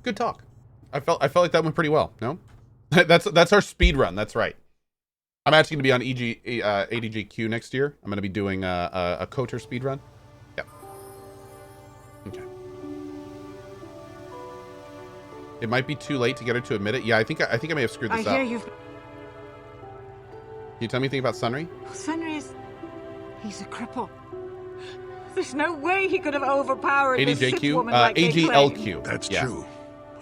good talk. I felt like that went pretty well. No, that's our speed run. That's right. I'm actually going to be on ADGQ next year. I'm going to be doing a Cohh speed run. Yep. Okay. It might be too late to get her to admit it. Yeah, I think I may have screwed this up. I hear you've... Can you tell me anything about Sunry? Sunry is... He's a cripple. There's no way he could have overpowered this Sith woman like AGLQ. That's true.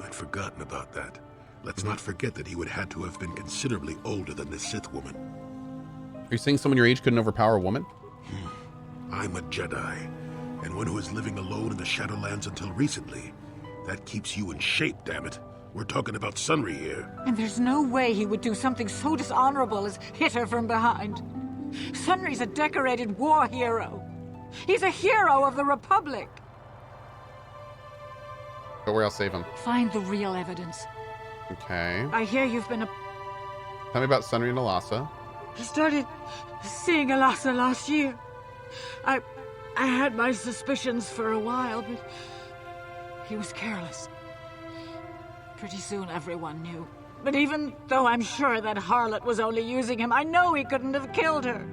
I'd forgotten about that. Let's not forget that he would have to have been considerably older than this Sith woman. Are you saying someone your age couldn't overpower a woman? I'm a Jedi, and one who is living alone in the Shadowlands until recently. That keeps you in shape, damn it. We're talking about Sunry here. And there's no way he would do something so dishonorable as hit her from behind. Sunry's a decorated war hero. He's a hero of the Republic. Go where I'll save him. Find the real evidence. Okay. I hear you've been Tell me about Sunry and Alasa. I started seeing Alasa last year. I had my suspicions for a while, but he was careless. Pretty soon everyone knew. But even though I'm sure that harlot was only using him, I know he couldn't have killed her.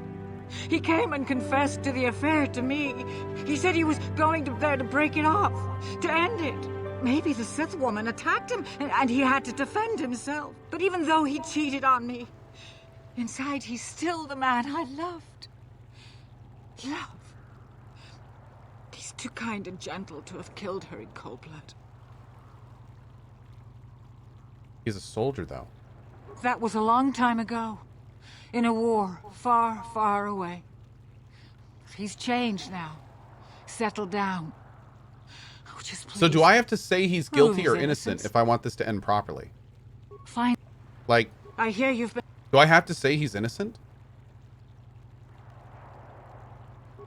He came and confessed to the affair to me. He said he was going there to break it off, to end it. Maybe the Sith woman attacked him, and he had to defend himself. But even though he cheated on me, inside he's still the man I loved. Love. He's too kind and gentle to have killed her in cold blood. He's a soldier, though. That was a long time ago. In a war far, far away. He's changed now. Settled down. Oh, just please. So do I have to say he's guilty Prove or his innocent innocence. if I want this to end properly? Fine. Like, I hear you've been... do I have to say he's innocent?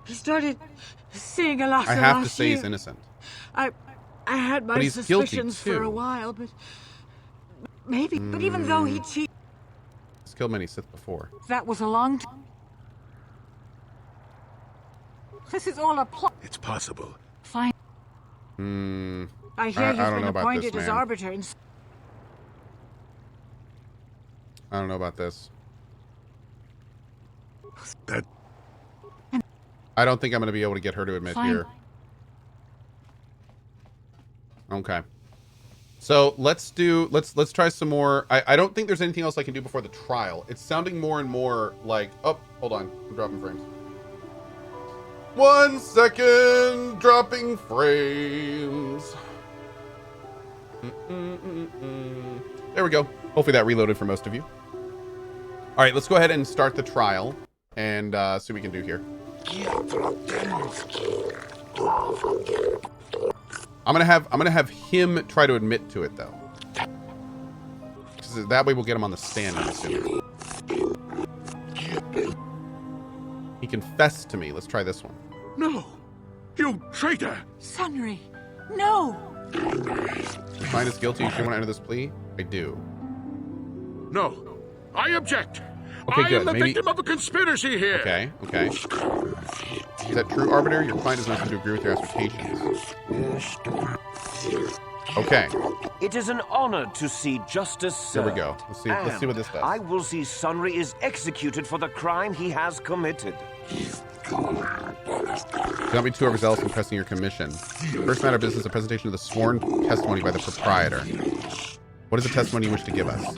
He started seeing Alasa I have to last say year. he's innocent. I had my But he's guilty, suspicions for too. a while, but... Maybe. But even though he cheated... He's killed many Sith before. That was a long time. This is all a plot. It's possible. Fine. I hear I you've don't been know about appointed this, as man. arbiter in... I don't know about this. That... I don't think I'm going to be able to get her to admit Fine. here. Okay. So let's try some more. I don't think there's anything else I can do before the trial. It's sounding more and more like, oh, hold on. I'm dropping frames. 1 second, dropping frames. There we go. Hopefully that reloaded for most of you. All right, let's go ahead and start the trial and see what we can do here. I'm gonna have him try to admit to it though, because that way we'll get him on the stand. I'm assuming he confessed to me. Let's try this one. No! You traitor! Sunry! No! You find us guilty? You should want to enter this plea. I do. No! I object! Okay, I good. am the Maybe... victim of a conspiracy here! Okay, okay. Is that true, Arbiter? Your client does not seem to agree with your assertions. Okay. It is an honor to see justice served. There we go. Let's see what this does. I will see Sunry is executed for the crime he has committed. Do not be too overzealous in pressing your commission. First matter of business, a presentation of the sworn testimony by the proprietor. What is the testimony you wish to give us?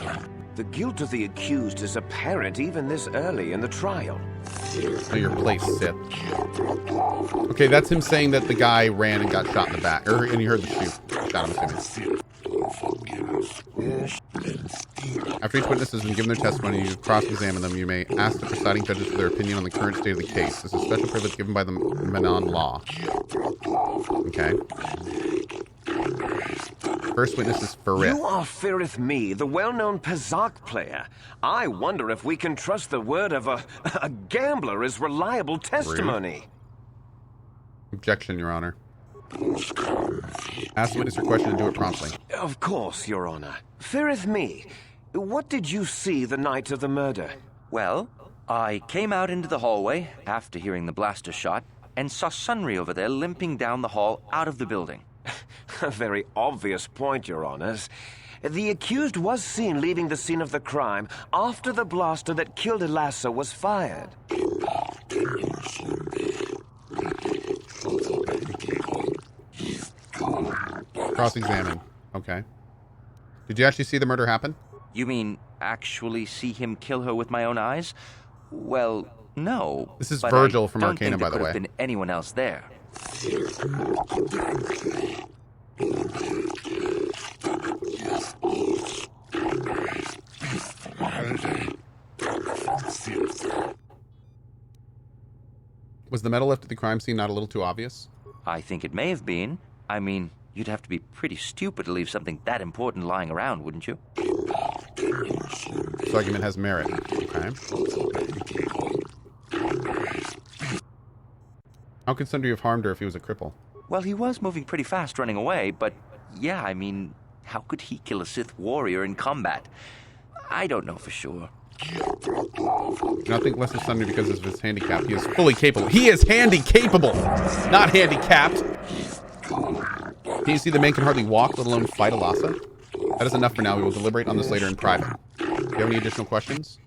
The guilt of the accused is apparent even this early in the trial. Oh, your place, Sith. Okay, that's him saying that the guy ran and got shot in the back. And you heard the shoot. Shot him, assuming. After each witness has been given their testimony, you cross-examine them. You may ask the presiding judges for their opinion on the current state of the case. This is a special privilege given by the Manon law. Okay. First witness is Firith. You are Firith Me, the well-known Pazak player. I wonder if we can trust the word of a gambler as reliable testimony. Rude. Objection, Your Honor. Ask the witness your question and do it promptly. Of course, Your Honor. Firith Me, what did you see the night of the murder? Well, I came out into the hallway after hearing the blaster shot and saw Sunry over there limping down the hall out of the building. A very obvious point, Your Honors. The accused was seen leaving the scene of the crime after the blaster that killed Elassa was fired. Cross-examine. Okay. Did you actually see the murder happen? You mean actually see him kill her with my own eyes? Well, no. This is but Virgil I from don't Arcana, think by there the could way. have been anyone else there. Was the metal left at the crime scene not a little too obvious? I think it may have been. I mean, you'd have to be pretty stupid to leave something that important lying around, wouldn't you? This argument has merit. Okay. How could Sunry have harmed her if he was a cripple? Well, he was moving pretty fast running away, but yeah, I mean, how could he kill a Sith warrior in combat? I don't know for sure. Do not think less of Sunry because of his handicap. He is fully capable. He is handy-capable, not handicapped. Can you see the man can hardly walk, let alone fight Elassa? That is enough for now. We will deliberate on this later in private. Do you have any additional questions?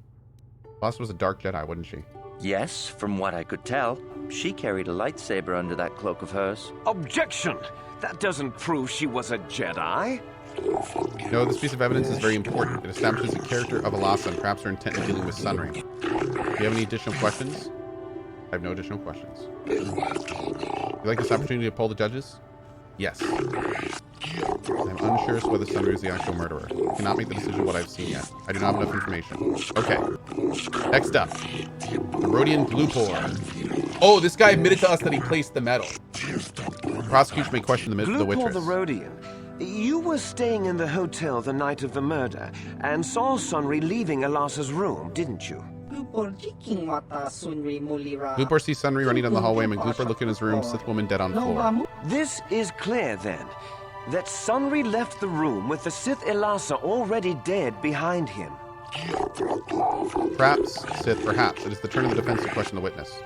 Elassa was a dark Jedi, wasn't she? Yes, from what I could tell. She carried a lightsaber under that cloak of hers. Objection! That doesn't prove she was a Jedi. No, this piece of evidence is very important. It establishes the character of Elassa and perhaps her intent in dealing with Sunry. Do you have any additional questions? I have no additional questions. Would you like this opportunity to poll the judges? Yes. I'm unsure as to whether Sunry is the actual murderer. I cannot make the decision of what I've seen yet. I do not have enough information. Okay. Next up. The Rhodian Glupor. Oh, this guy admitted to us that he placed the medal. The prosecution may question the Glupor witness. the Rhodian. You were staying in the hotel the night of the murder and saw Sunry leaving Elassa's room, didn't you? Glupor sees Sunry running down the hallway, and when Glupor looked in his room, Sith woman dead on floor. This is clear, then, that Sunry left the room with the Sith Elassa already dead behind him. Perhaps, Sith, perhaps. It is the turn of the defense to question the witness.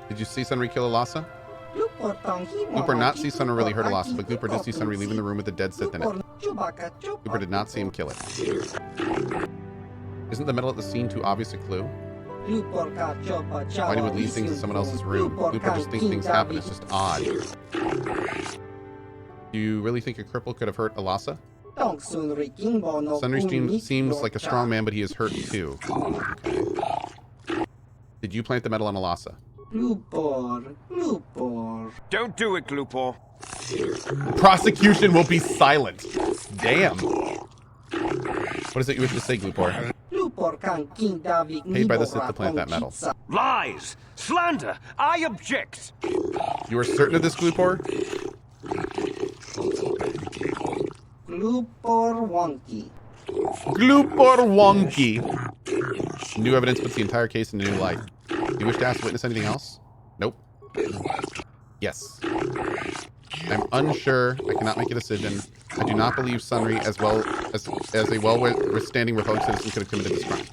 Did you see Sunry kill Elassa? Glupor not see Sunry really hurt Elassa, but Glupor did see Sunry leaving the room with the dead Sith in it. Glupor did not see him kill it. Isn't the medal at the scene too obvious a clue? Why do we leave things in someone else's room? Glupor just thinks things happen. It's just odd. Do you really think a cripple could have hurt Elassa? Sunry seems like a strong man, but he is hurt too. Okay. Did you plant the medal on Elassa? Don't do it, Glupor. Prosecution will be silent. Damn. What is it you wish to say, Glupor? Paid by the Sith to plant that medal. Lies! Slander! I object! You are certain of this, Glupor? Glupor wonky. New evidence puts the entire case in a new light. Do you wish to ask the witness anything else? Nope. Yes. I'm unsure. I cannot make a decision. I do not believe Sunry, as a well-withstanding Republic citizen, could have committed this crime.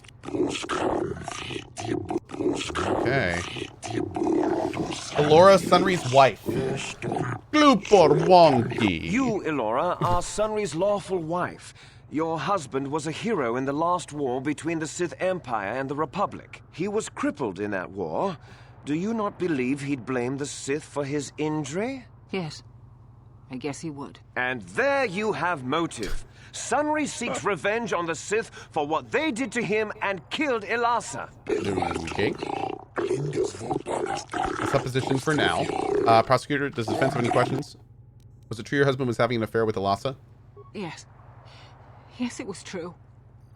Okay. Elora, Sunry's wife. Glupor wonky. You, Elora, are Sunry's lawful wife. Your husband was a hero in the last war between the Sith Empire and the Republic. He was crippled in that war. Do you not believe he'd blame the Sith for his injury? Yes. I guess he would. And there you have motive. Sunry seeks revenge on the Sith for what they did to him and killed Elassa. Okay. Supposition for now. Prosecutor, does the defense have any questions? Was it true your husband was having an affair with Elassa? Yes. Yes, it was true.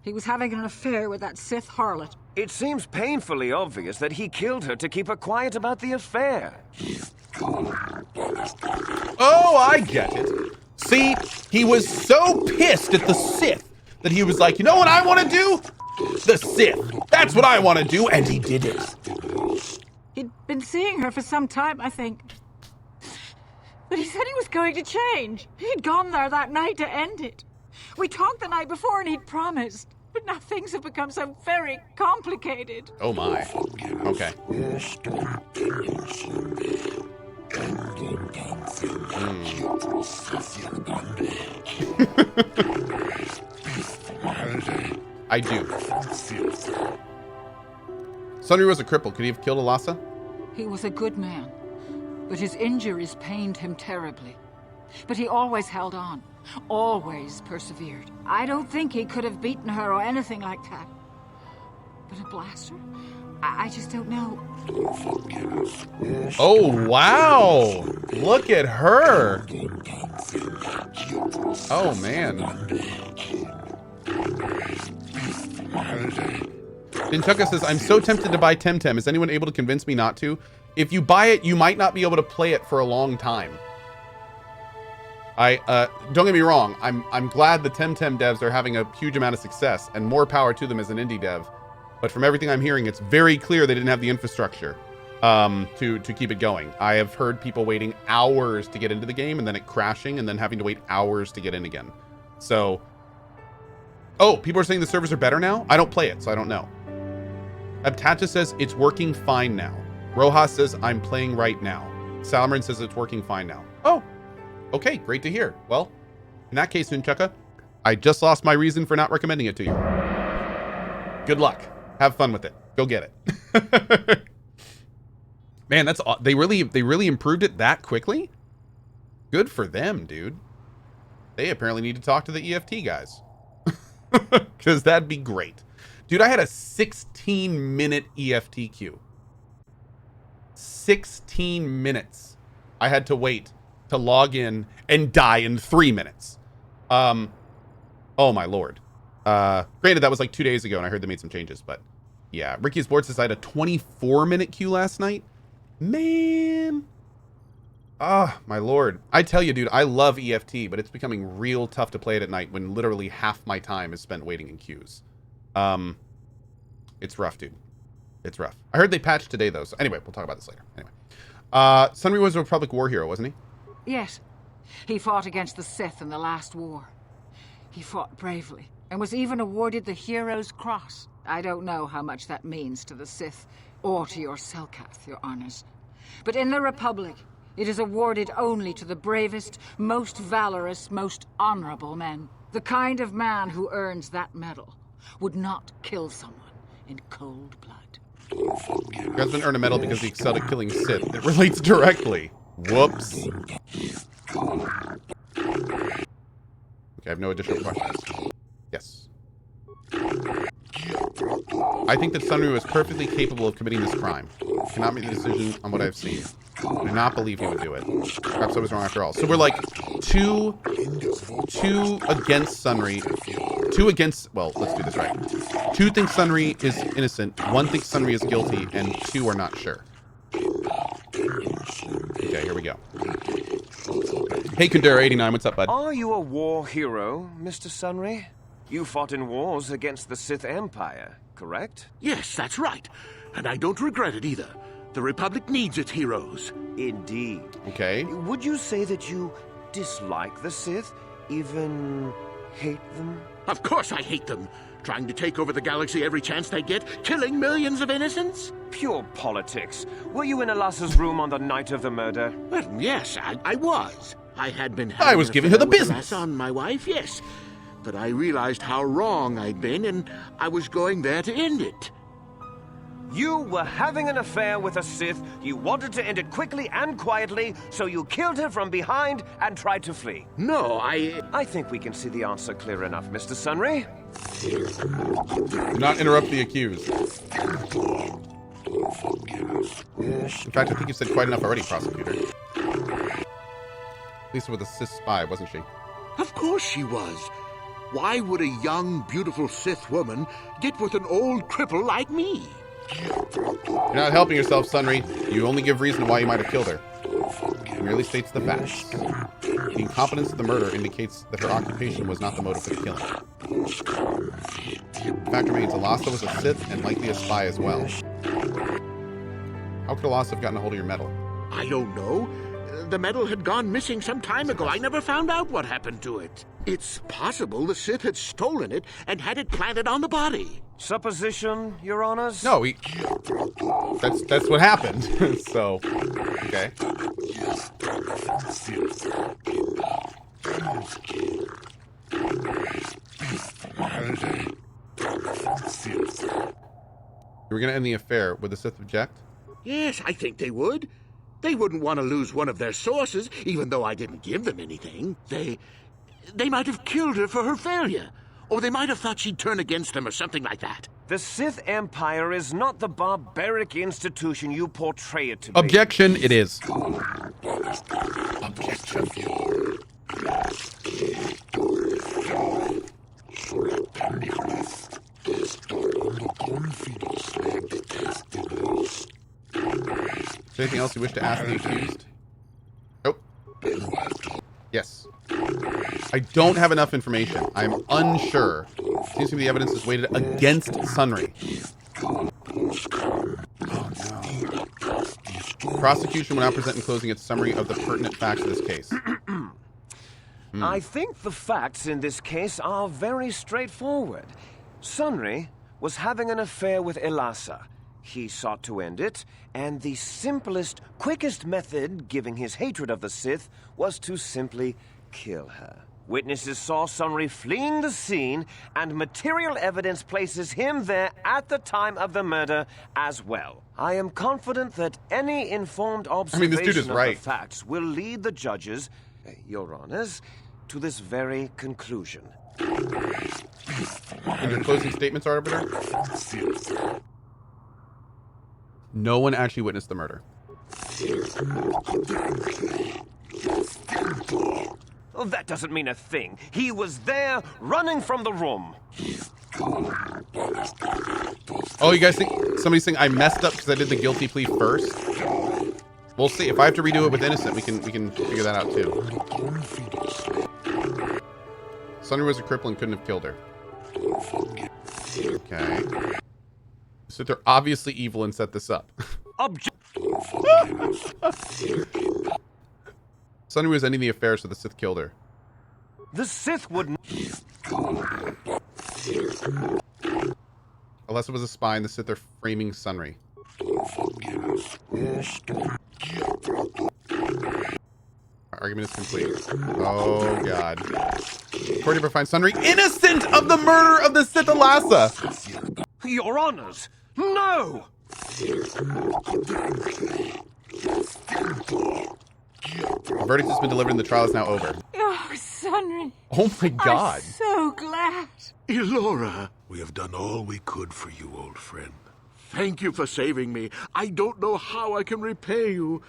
He was having an affair with that Sith harlot. It seems painfully obvious that he killed her to keep her quiet about the affair. Oh, I get it. See, he was so pissed at the Sith that he was like, you know what I want to do? The Sith. That's what I want to do, and he did it. He'd been seeing her for some time, I think. But he said he was going to change. He'd gone there that night to end it. We talked the night before and he'd promised. But now things have become so very complicated. Oh my. Okay. I do. Sunry was a cripple. Could he have killed Alasa? He was a good man, but his injuries pained him terribly. But he always held on, always persevered. I don't think he could have beaten her or anything like that. But a blaster? I just don't know. Oh, wow. Look at her. Oh, man. Dinchucka says, I'm so tempted to buy Temtem. Is anyone able to convince me not to? If you buy it, you might not be able to play it for a long time. Don't get me wrong. I'm glad the Temtem devs are having a huge amount of success, and more power to them as an indie dev. But from everything I'm hearing, it's very clear they didn't have the infrastructure to keep it going. I have heard people waiting hours to get into the game and then it crashing and then having to wait hours to get in again. So, oh, people are saying the servers are better now? I don't play it, so I don't know. Abtata says it's working fine now. Rojas says I'm playing right now. Salamarin says it's working fine now. Oh, okay, great to hear. Well, in that case, Nunchucka, I just lost my reason for not recommending it to you. Good luck. Have fun with it. Go get it. Man, that's they really improved it that quickly. Good for them, dude. They apparently need to talk to the EFT guys. Because that'd be great. Dude, I had a 16-minute EFT queue. 16 minutes. I had to wait to log in and die in 3 minutes. Oh my lord. Granted, that was like 2 days ago and I heard they made some changes, but yeah. Ricky Sports says I had a 24-minute queue last night. Man. Ah, my lord. I tell you, dude, I love EFT, but it's becoming real tough to play it at night when literally half my time is spent waiting in queues. It's rough, dude. It's rough. I heard they patched today, though. So anyway, we'll talk about this later. Anyway. Sunry was a Republic war hero, wasn't he? Yes. He fought against the Sith in the last war. He fought bravely and was even awarded the Hero's Cross. I don't know how much that means to the Sith or to your Selkath, your honors. But in the Republic, it is awarded only to the bravest, most valorous, most honorable men. The kind of man who earns that medal would not kill someone in cold blood. Your husband earned a medal because he excelled at killing Sith. It relates directly. Whoops. Okay, I have no additional questions. Yes. I think that Sunry was perfectly capable of committing this crime. I cannot make the decision on what I've seen. I do not believe he would do it. Perhaps I was wrong after all. So we're like two against Sunry. Two against, well, let's do this right. 2 think Sunry is innocent, 1 thinks Sunry is guilty, and 2 are not sure. Okay, here we go. Hey, Kundera89, what's up, bud? Are you a war hero, Mr. Sunry? You fought in wars against the Sith Empire, correct? Yes, that's right. And I don't regret it either. The Republic needs its heroes. Indeed. Okay. Would you say that you dislike the Sith? Even hate them? Of course I hate them. Trying to take over the galaxy every chance they get, killing millions of innocents? Pure politics. Were you in Alasa's room on the night of the murder? Well, yes, I was. I had been I was giving her the business. On my wife, yes. But I realized how wrong I'd been, and I was going there to end it. You were having an affair with a Sith. You wanted to end it quickly and quietly, so you killed her from behind and tried to flee. No, I think we can see the answer clear enough, Mr. Sunry. Do not interrupt the accused. In fact, I think you said quite enough already, prosecutor. Lisa was a Sith spy, wasn't she? Of course she was. Why would a young, beautiful Sith woman get with an old cripple like me? You're not helping yourself, Sunry. You only give reason why you might have killed her. It merely states the facts. The incompetence of the murder indicates that her occupation was not the motive for the killing. The fact remains, Alasa was a Sith and likely a spy as well. How could Alasa have gotten a hold of your medal? I don't know. The medal had gone missing some time ago. I never found out what happened to it. It's possible the Sith had stolen it and had it planted on the body. Supposition, Your Honors? No, that's what happened. So, okay. You were gonna end the affair. Would the Sith object? Yes, I think they would. They wouldn't want to lose one of their sources, even though I didn't give them anything. They might have killed her for her failure. Or they might have thought she'd turn against them or something like that. The Sith Empire is not the barbaric institution you portray it to be. Objection, it is. Objection. Is there anything else you wish to ask the accused? Nope. Yes. I don't have enough information. I'm unsure. Seems to me the evidence is weighted against Sunry. Prosecution will now present in closing its summary of the pertinent facts of this case. I think the facts in this case are very straightforward. Sunry was having an affair with Elassa. He sought to end it, and the simplest, quickest method, given his hatred of the Sith, was to simply kill her. Witnesses saw Sunry fleeing the scene, and material evidence places him there at the time of the murder as well. I am confident that any informed observation this dude is right. of the facts will lead the judges, Your Honors, to this very conclusion. In your closing statements, Arbiter? No one actually witnessed the murder. Well, that doesn't mean a thing. He was there, running from the room. Oh, you guys think somebody's saying I messed up because I did the guilty plea first? We'll see. If I have to redo it with innocent, we can figure that out too. Sunry was a cripple and couldn't have killed her. Okay. So they're obviously evil and set this up. Sunry was ending the affair, so the Sith killed her. The Sith would... Unless it was a spy and the Sith are framing Sunry. Our argument is complete. Oh, God. Court never finds Sunry innocent of the murder of the Sith Elassa! Your Honors, no! The verdict has been delivered and the trial is now over. Oh, Sunry. Oh my God. I'm so glad. Elora, We have done all we could for you, old friend. thank you for saving me. I don't know how I can repay you.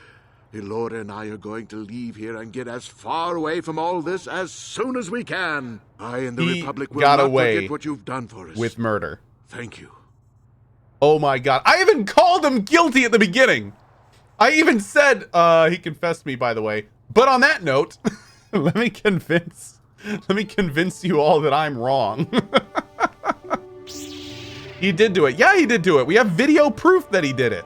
Elora and I are going to leave here and get as far away from all this as soon as we can. I and the He Republic will got not away forget what you've done for us. with murder. Thank you. Oh my God. I even called him guilty at the beginning. I even said, he confessed me, by the way. But on that note, let me convince you all that I'm wrong. He did do it. Yeah, he did do it. We have video proof that he did it.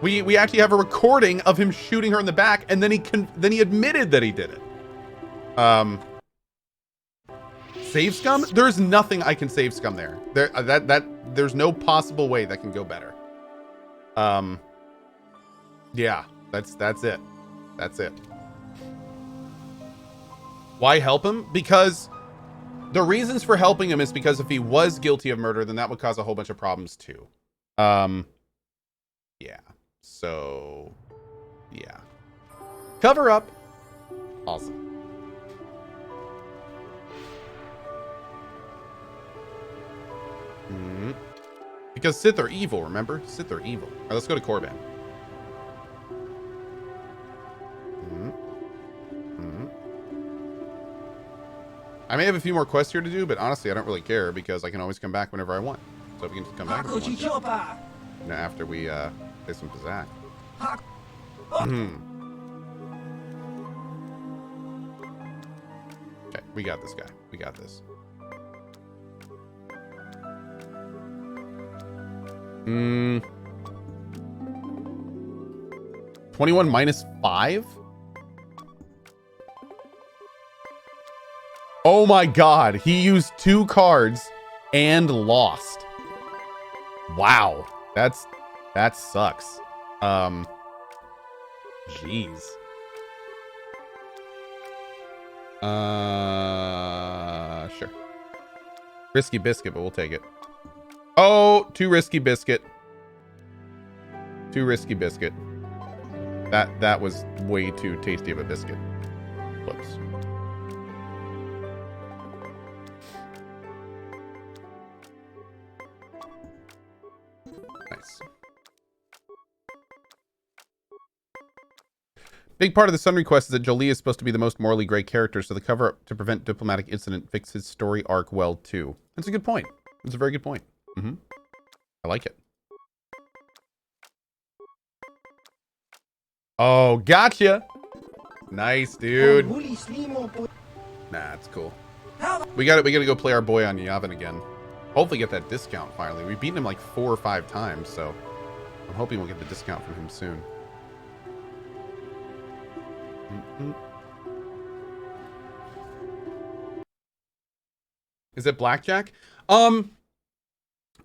We actually have a recording of him shooting her in the back, and then he admitted that he did it. Save scum? There's nothing I can save scum there. There's no possible way that can go better. Yeah, that's it. That's it. Why help him? Because the reasons for helping him is because if he was guilty of murder, then that would cause a whole bunch of problems too. Yeah. So, yeah. Cover up. Awesome. Because Sith are evil, remember? Sith are evil. All right, let's go to Korban. I may have a few more quests here to do, but honestly, I don't really care because I can always come back whenever I want. So we can just come back if we want to. You know, after we play some Pizak. Okay, we got this guy. We got this. 21 minus 5? Oh my God, he used 2 cards and lost. Wow. That sucks. Jeez. Sure. Risky biscuit, but we'll take it. Oh, too risky biscuit. Too risky biscuit. That was way too tasty of a biscuit. Whoops. Nice. Big part of the Sunry quest is that Jolie is supposed to be the most morally gray character, so the cover-up to prevent diplomatic incident fixed his story arc well, too. That's a good point. That's a very good point. Mm-hmm. I like it. Oh, gotcha! Nice, dude. Nah, it's cool. We gotta go play our boy on Yavin again. Hopefully get that discount finally. We've beaten him like 4 or 5 times, so I'm hoping we'll get the discount from him soon. Is it blackjack?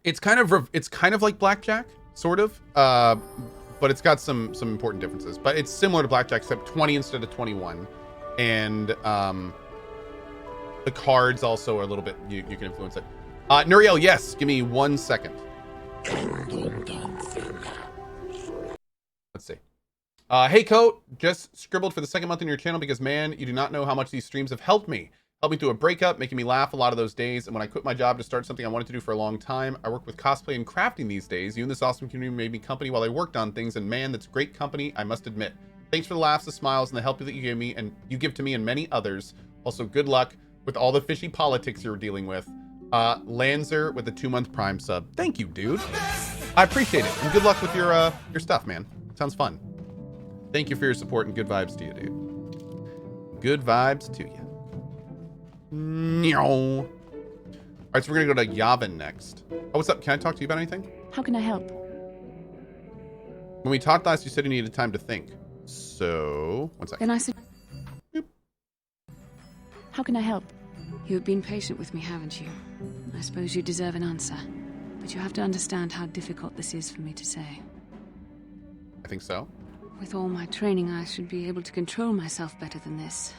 It's kind of like blackjack, sort of. But it's got some important differences. But it's similar to blackjack, except 20 instead of 21. And the cards also are a little bit, you can influence it. Nuriel, yes, give me 1 second. Let's see. Hey, Cohh, just scribbled for the 2nd month in your channel because, man, you do not know how much these streams have helped me. Helped me through a breakup, making me laugh a lot of those days. And when I quit my job to start something I wanted to do for a long time, I work with cosplay and crafting these days. You and this awesome community made me company while I worked on things. And man, that's great company, I must admit. Thanks for the laughs, the smiles, and the help that you gave me and you give to me and many others. Also, good luck with all the fishy politics you're dealing with. Lanzer with the 2-month Prime sub. Thank you, dude. I appreciate it. And good luck with your stuff, man. Sounds fun. Thank you for your support and good vibes to you, dude. Good vibes to you. All right, so we're gonna go to Yavin next. Oh, what's up? Can I talk to you about anything? How can I help? When we talked last, you said you needed time to think. So, 1 second. Then I said, how can I help? You have been patient with me, haven't you? I suppose you deserve an answer. But you have to understand how difficult this is for me to say. I think so. With all my training, I should be able to control myself better than this.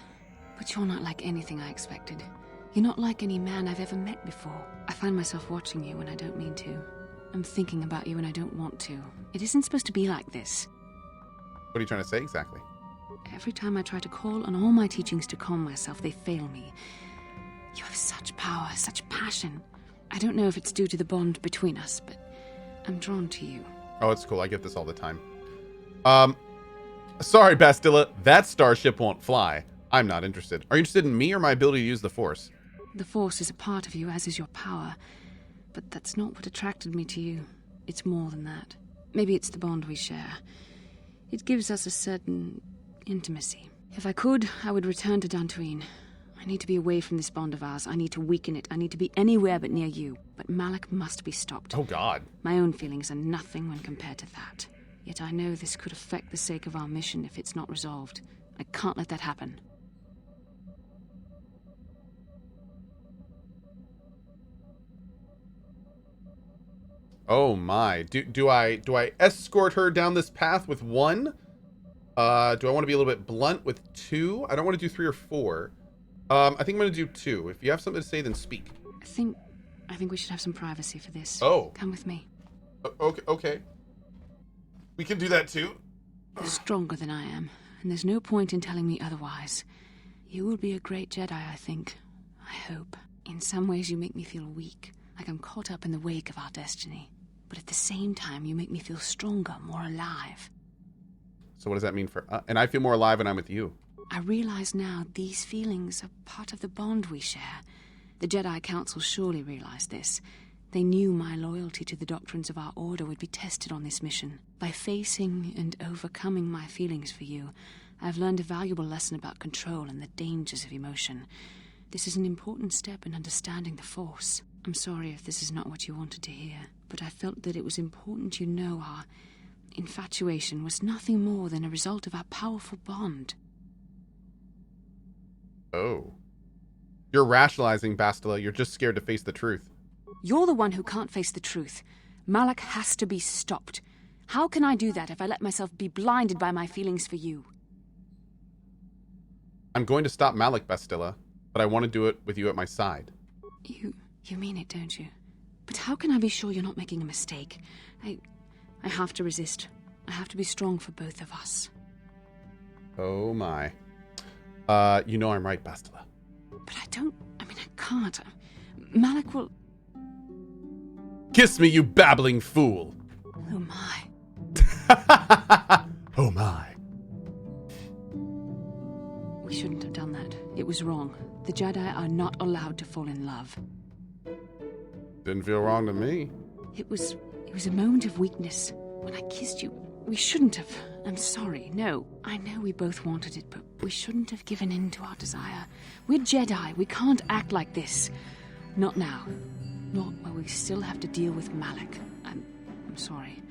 But you're not like anything I expected. You're not like any man I've ever met before. I find myself watching you when I don't mean to. I'm thinking about you when I don't want to. It isn't supposed to be like this. What are you trying to say exactly? Every time I try to call on all my teachings to calm myself, they fail me. You have such power, such passion. I don't know if it's due to the bond between us, but I'm drawn to you. Oh, it's cool. I get this all the time. Sorry, Bastila. That starship won't fly. I'm not interested. Are you interested in me or my ability to use the Force? The Force is a part of you, as is your power. But that's not what attracted me to you. It's more than that. Maybe it's the bond we share. It gives us a certain intimacy. If I could, I would return to Dantooine. I need to be away from this bond of ours. I need to weaken it. I need to be anywhere but near you. But Malak must be stopped. Oh, God. My own feelings are nothing when compared to that. Yet I know this could affect the sake of our mission if it's not resolved. I can't let that happen. Oh my. Do I escort her down this path with 1? Do I want to be a little bit blunt with 2? I don't want to do 3 or 4. I think I'm going to do 2. If you have something to say, then speak. I think we should have some privacy for this. Oh. Come with me. Okay. We can do that too. You're stronger than I am, and there's no point in telling me otherwise. You will be a great Jedi, I think. I hope. In some ways you make me feel weak, like I'm caught up in the wake of our destiny. But at the same time, you make me feel stronger, more alive. So what does that mean for... and I feel more alive when I'm with you. I realize now these feelings are part of the bond we share. The Jedi Council surely realized this. They knew my loyalty to the doctrines of our order would be tested on this mission. By facing and overcoming my feelings for you, I've learned a valuable lesson about control and the dangers of emotion. This is an important step in understanding the Force. I'm sorry if this is not what you wanted to hear, but I felt that it was important you know our infatuation was nothing more than a result of our powerful bond. Oh. You're rationalizing, Bastila. You're just scared to face the truth. You're the one who can't face the truth. Malak has to be stopped. How can I do that if I let myself be blinded by my feelings for you? I'm going to stop Malik, Bastila, but I want to do it with you at my side. You mean it, don't you? But how can I be sure you're not making a mistake? I have to resist. I have to be strong for both of us. Oh my. You know I'm right, Bastila. But I can't. Malik will... Kiss me, you babbling fool! Oh my. Oh my. We shouldn't have done that. It was wrong. The Jedi are not allowed to fall in love. Didn't feel wrong to me. It was a moment of weakness. When I kissed you, we shouldn't have. I'm sorry. No, I know we both wanted it, but we shouldn't have given in to our desire. We're Jedi. We can't act like this. Not now. Not while we still have to deal with Malik. I'm sorry.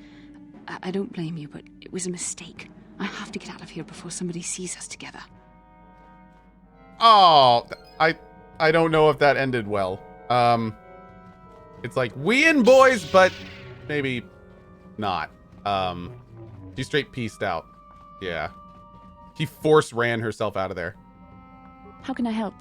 I don't blame you, but it was a mistake. I have to get out of here before somebody sees us together. Oh, I don't know if that ended well. It's like, we in, boys, but maybe not. She straight pieced out. Yeah. She force ran herself out of there. How can I help?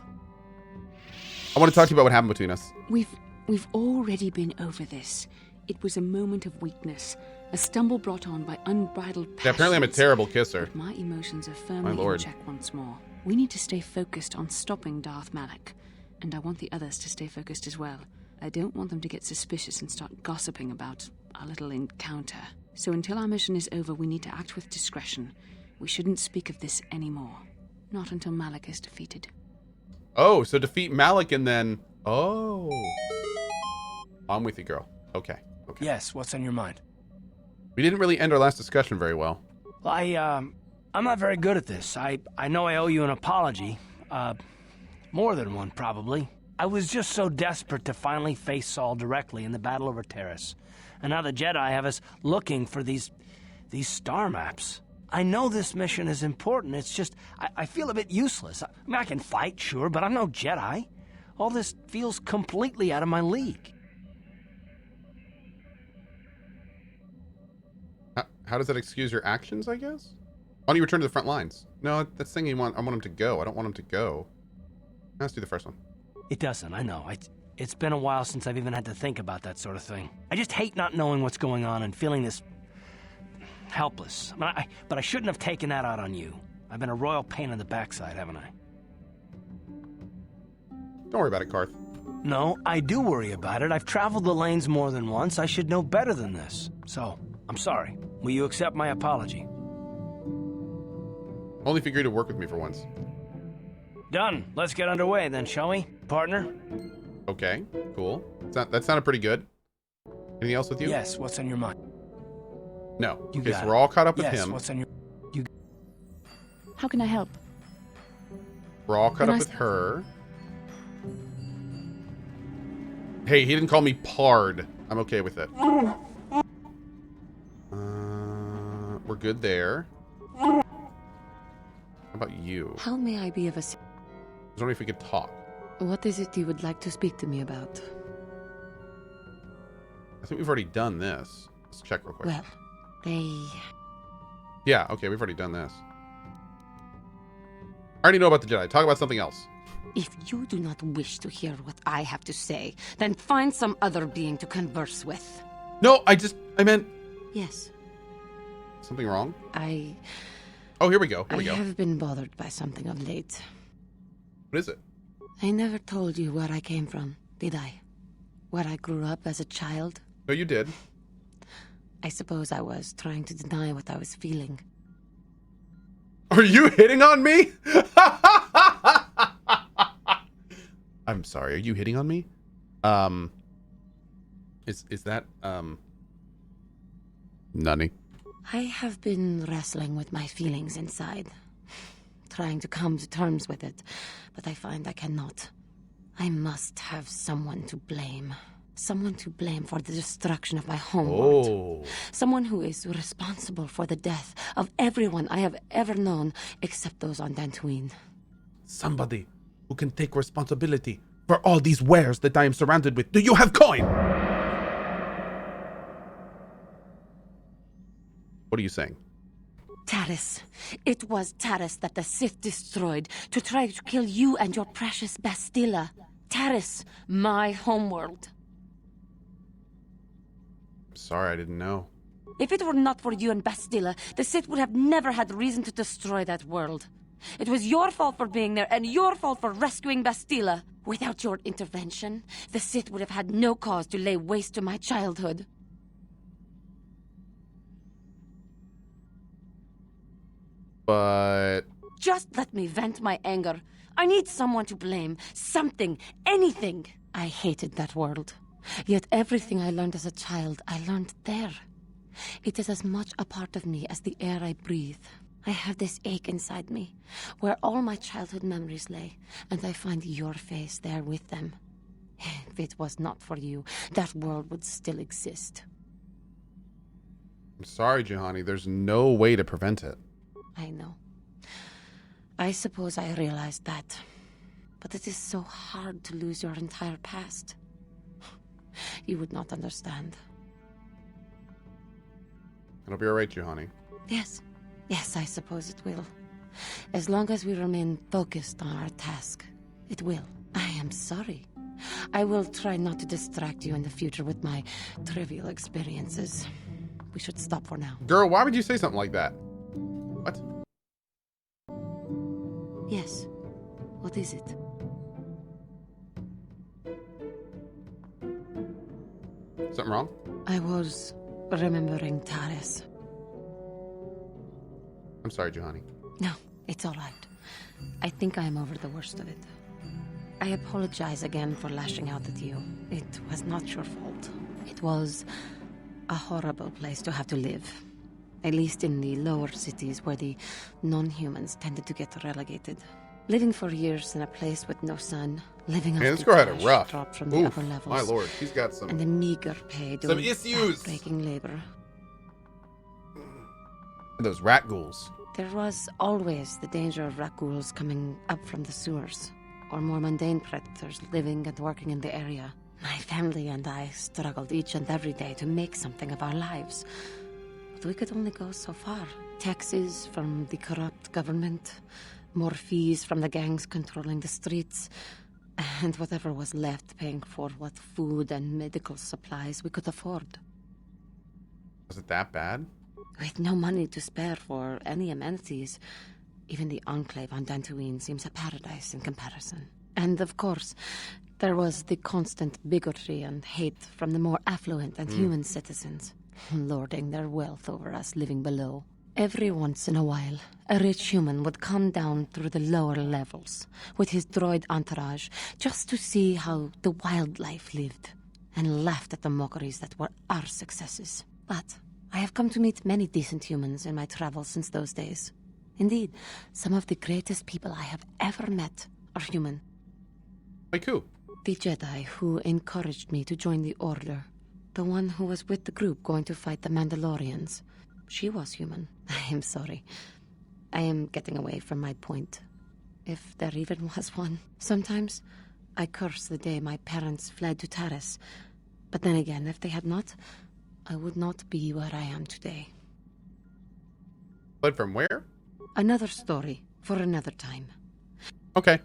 I want to talk to you about what happened between us. We've already been over this. It was a moment of weakness, a stumble brought on by unbridled passion. Yeah, apparently I'm a terrible kisser. But my emotions are firmly in check once more. We need to stay focused on stopping Darth Malik, and I want the others to stay focused as well. I don't want them to get suspicious and start gossiping about our little encounter. So until our mission is over, we need to act with discretion. We shouldn't speak of this anymore. Not until Malik is defeated. Oh, so defeat Malik and then... Oh. I'm with you, girl. Okay. Yes, what's on your mind? We didn't really end our last discussion very well. Well, I'm not very good at this. I know I owe you an apology. More than one, probably. I was just so desperate to finally face Saul directly in the battle over Terrace. And now the Jedi have us looking for these star maps. I know this mission is important. It's just, I feel a bit useless. I mean, I can fight, sure, but I'm no Jedi. All this feels completely out of my league. How does that excuse your actions, I guess? Why don't you return to the front lines? No, that's the thing I want him to go. I don't want him to go. Let's do the first one. It doesn't, I know. It's been a while since I've even had to think about that sort of thing. I just hate not knowing what's going on and feeling this... helpless. But I shouldn't have taken that out on you. I've been a royal pain in the backside, haven't I? Don't worry about it, Carth. No, I do worry about it. I've traveled the lanes more than once. I should know better than this. So, I'm sorry. Will you accept my apology? Only if you agree to work with me for once. Done. Let's get underway then, shall we? Partner? Okay, cool. That sounded pretty good. Anything else with you? Yes, what's on your mind? No. You okay, got so we're all caught up with yes, him. What's on your... How can I help? We're all caught up with her. Hey, he didn't call me Pard. I'm okay with it. We're good there. How about you? How may I be of I was wondering if we could talk. What is it you would like to speak to me about? I think we've already done this. Let's check real quick. Well, they... Yeah, okay, we've already done this. I already know about the Jedi. Talk about something else. If you do not wish to hear what I have to say, then find some other being to converse with. No, I meant... Yes. Something wrong? I Oh, here we go. Here we go. have been bothered by something of late. What is it? I never told you where I came from, did I? Where I grew up as a child? No, you did. I suppose I was trying to deny what I was feeling. Are you hitting on me? I'm sorry. Are you hitting on me? Is that Nunny? I have been wrestling with my feelings inside, trying to come to terms with it, but I find I cannot. I must have someone to blame. Someone to blame for the destruction of my homeworld. Oh. Someone who is responsible for the death of everyone I have ever known, except those on Dantooine. Somebody who can take responsibility for all these wares that I am surrounded with. Do you have coin? What are you saying? Taris. It was Taris that the Sith destroyed to try to kill you and your precious Bastila. Taris, my homeworld. Sorry, I didn't know. If it were not for you and Bastila, the Sith would have never had reason to destroy that world. It was your fault for being there, and your fault for rescuing Bastila. Without your intervention, the Sith would have had no cause to lay waste to my childhood. But... Just let me vent my anger. I need someone to blame. Something. Anything. I hated that world. Yet everything I learned as a child, I learned there. It is as much a part of me as the air I breathe. I have this ache inside me, where all my childhood memories lay, and I find your face there with them. If it was not for you, that world would still exist. I'm sorry, Juhani. There's no way to prevent it. I know. I suppose I realized that. But it is so hard to lose your entire past. You would not understand. It'll be alright, Juhani. Yes. Yes, I suppose it will. As long as we remain focused on our task, it will. I am sorry. I will try not to distract you in the future with my trivial experiences. We should stop for now. Girl, why would you say something like that? What? Yes. What is it? Something wrong? I was remembering Taris. I'm sorry, Juhani. No, it's all right. I think I am over the worst of it. I apologize again for lashing out at you. It was not your fault. It was a horrible place to have to live. At least in the lower cities where the non-humans tended to get relegated. Living for years in a place with no sun, living off Man, this the girl had it cash rough. dropped from the Oof, upper levels. my lord, she's got And the some meager pay doing issues. breaking labor. Those rat ghouls. There was always the danger of rat ghouls coming up from the sewers, or more mundane predators living and working in the area. My family and I struggled each and every day to make something of our lives. But we could only go so far. Taxes from the corrupt government, more fees from the gangs controlling the streets, and whatever was left paying for what food and medical supplies we could afford. Was it that bad? With no money to spare for any amenities, even the enclave on Dantooine seems a paradise in comparison. And of course, there was the constant bigotry and hate from the more affluent and human citizens, lording their wealth over us living below. Every once in a while, a rich human would come down through the lower levels with his droid entourage just to see how the wildlife lived and laughed at the mockeries that were our successes. But I have come to meet many decent humans in my travels since those days. Indeed, some of the greatest people I have ever met are human. Like who? The Jedi who encouraged me to join the Order. The one who was with the group going to fight the Mandalorians. She was human. I am sorry. I am getting away from my point. If there even was one. Sometimes I curse the day my parents fled to Taris. But then again, if they had not, I would not be where I am today. Fled from where? Another story for another time. Okay.